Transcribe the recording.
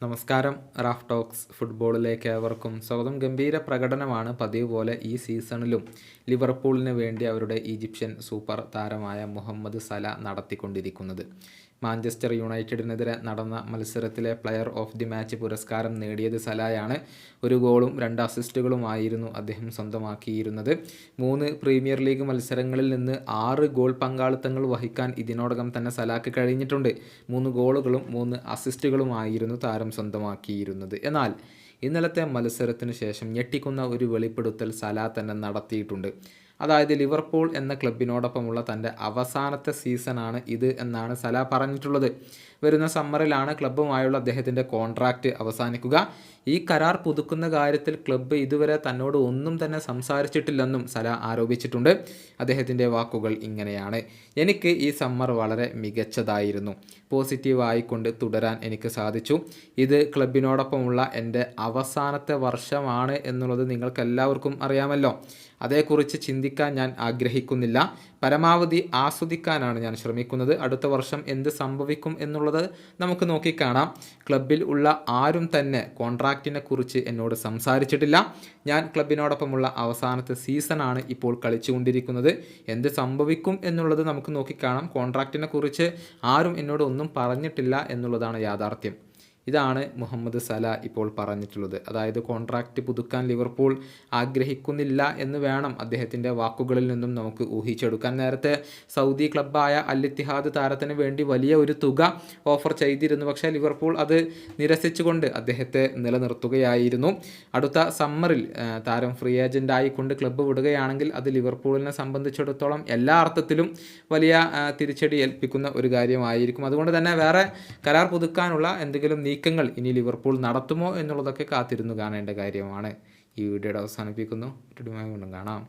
നമസ്കാരം. Raf talks ഫുട്ബോളിലേക്ക് ഏവർക്കും സ്വാഗതം. ഗംഭീര പ്രകടനമാണ് പതിവ് പോലെ ഈ സീസണിലും ലിവർപൂളിന് വേണ്ടി അവരുടെ ഈജിപ്ഷ്യൻ സൂപ്പർ താരമായ മുഹമ്മദ് സല നടത്തിക്കൊണ്ടിരിക്കുന്നത്. മാഞ്ചസ്റ്റർ യുണൈറ്റഡിനെതിരെ നടന്ന മത്സരത്തിലെ പ്ലെയർ ഓഫ് ദി മാച്ച് പുരസ്കാരം നേടിയത് സലായാണ്. 1 ഗോളും 2 അസിസ്റ്റുകളുമായിരുന്നു അദ്ദേഹം സ്വന്തമാക്കിയിരുന്നത്. 3 പ്രീമിയർ ലീഗ് മത്സരങ്ങളിൽ നിന്ന് 6 ഗോൾ പങ്കാളിത്തങ്ങൾ വഹിക്കാൻ ഇതിനോടകം തന്നെ സലാക്ക് കഴിഞ്ഞിട്ടുണ്ട്. 3 ഗോളുകളും 3 അസിസ്റ്റുകളുമായിരുന്നു താരം സ്വന്തമാക്കിയിരുന്നത്. എന്നാൽ ഇന്നലത്തെ മത്സരത്തിന് ശേഷം ഞെട്ടിക്കുന്ന ഒരു വെളിപ്പെടുത്തൽ സല തന്നെ നടത്തിയിട്ടുണ്ട്. അതായത് ലിവർപൂൾ എന്ന ക്ലബിനോടൊപ്പമുള്ള തൻ്റെ അവസാനത്തെ സീസണാണ് ഇത് എന്നാണ് സല പറഞ്ഞിട്ടുള്ളത്. വരുന്ന സമ്മറിലാണ് ക്ലബ്ബുമായുള്ള അദ്ദേഹത്തിൻ്റെ കോൺട്രാക്റ്റ് അവസാനിക്കുക. ഈ കരാർ പുതുക്കുന്ന കാര്യത്തിൽ ക്ലബ്ബ് ഇതുവരെ തന്നോട് ഒന്നും തന്നെ സംസാരിച്ചിട്ടില്ലെന്നും സല ആരോപിച്ചിട്ടുണ്ട്. അദ്ദേഹത്തിൻ്റെ വാക്കുകൾ ഇങ്ങനെയാണ്: എനിക്ക് ഈ സമ്മർ വളരെ മികച്ചതായിരുന്നു. പോസിറ്റീവായിക്കൊണ്ട് തുടരാൻ എനിക്ക് സാധിച്ചു. ഇത് ക്ലബിനോടൊപ്പമുള്ള എൻ്റെ അവസാനത്തെ വർഷമാണ് എന്നുള്ളത് നിങ്ങൾക്കെല്ലാവർക്കും അറിയാമല്ലോ. അതേക്കുറിച്ച് ചിന്തിക്കാൻ ഞാൻ ആഗ്രഹിക്കുന്നില്ല. പരമാവധി ആസ്വദിക്കാനാണ് ഞാൻ ശ്രമിക്കുന്നത്. അടുത്ത വർഷം എന്ത് സംഭവിക്കും എന്നുള്ളത് നമുക്ക് നോക്കിക്കാണാം. ക്ലബിൽ ഉള്ള ആരും തന്നെ കോൺട്രാക്റ്റിനെ കുറിച്ച് എന്നോട് സംസാരിച്ചിട്ടില്ല. ഞാൻ ക്ലബിനോടൊപ്പമുള്ള അവസാനത്തെ സീസണാണ് ഇപ്പോൾ കളിച്ചുകൊണ്ടിരിക്കുന്നത്. എന്ത് സംഭവിക്കും എന്നുള്ളത് നമുക്ക് നോക്കിക്കാണാം. കോൺട്രാക്റ്റിനെ കുറിച്ച് ആരും എന്നോട് ഒന്നും പറഞ്ഞിട്ടില്ല എന്നുള്ളതാണ് യാഥാർത്ഥ്യം. ഇതാണ് മുഹമ്മദ് സല ഇപ്പോൾ പറഞ്ഞിട്ടുള്ളത്. അതായത് കോൺട്രാക്റ്റ് പുതുക്കാൻ ലിവർപൂൾ ആഗ്രഹിക്കുന്നില്ല എന്ന് വേണം അദ്ദേഹത്തിൻ്റെ വാക്കുകളിൽ നിന്നും നമുക്ക് ഊഹിച്ചെടുക്കാൻ. നേരത്തെ സൗദി ക്ലബ്ബായ അൽ ഇത്തിഹാദ് താരത്തിന് വേണ്ടി വലിയ ഒരു തുക ഓഫർ ചെയ്തിരുന്നു. പക്ഷേ ലിവർപൂൾ അത് നിരസിച്ചുകൊണ്ട് അദ്ദേഹത്തെ നിലനിർത്തുകയായിരുന്നു. അടുത്ത സമ്മറിൽ താരം ഫ്രീ ഏജൻ്റ് ആയിക്കൊണ്ട് ക്ലബ്ബ് വിടുകയാണെങ്കിൽ അത് ലിവർപൂളിനെ സംബന്ധിച്ചിടത്തോളം എല്ലാ അർത്ഥത്തിലും വലിയ തിരിച്ചടി ഏൽപ്പിക്കുന്ന ഒരു കാര്യമായിരിക്കും. അതുകൊണ്ട് തന്നെ വേറെ കരാർ പുതുക്കാനുള്ള എന്തെങ്കിലും നീക്കങ്ങൾ ഇനി ലിവർപൂൾ നടത്തുമോ എന്നുള്ളതൊക്കെ കാത്തിരുന്നു കാണേണ്ട കാര്യമാണ്. ഈ വീഡിയോയുടെ അവസാനിപ്പിക്കുന്നു. വീണ്ടും കാണാം.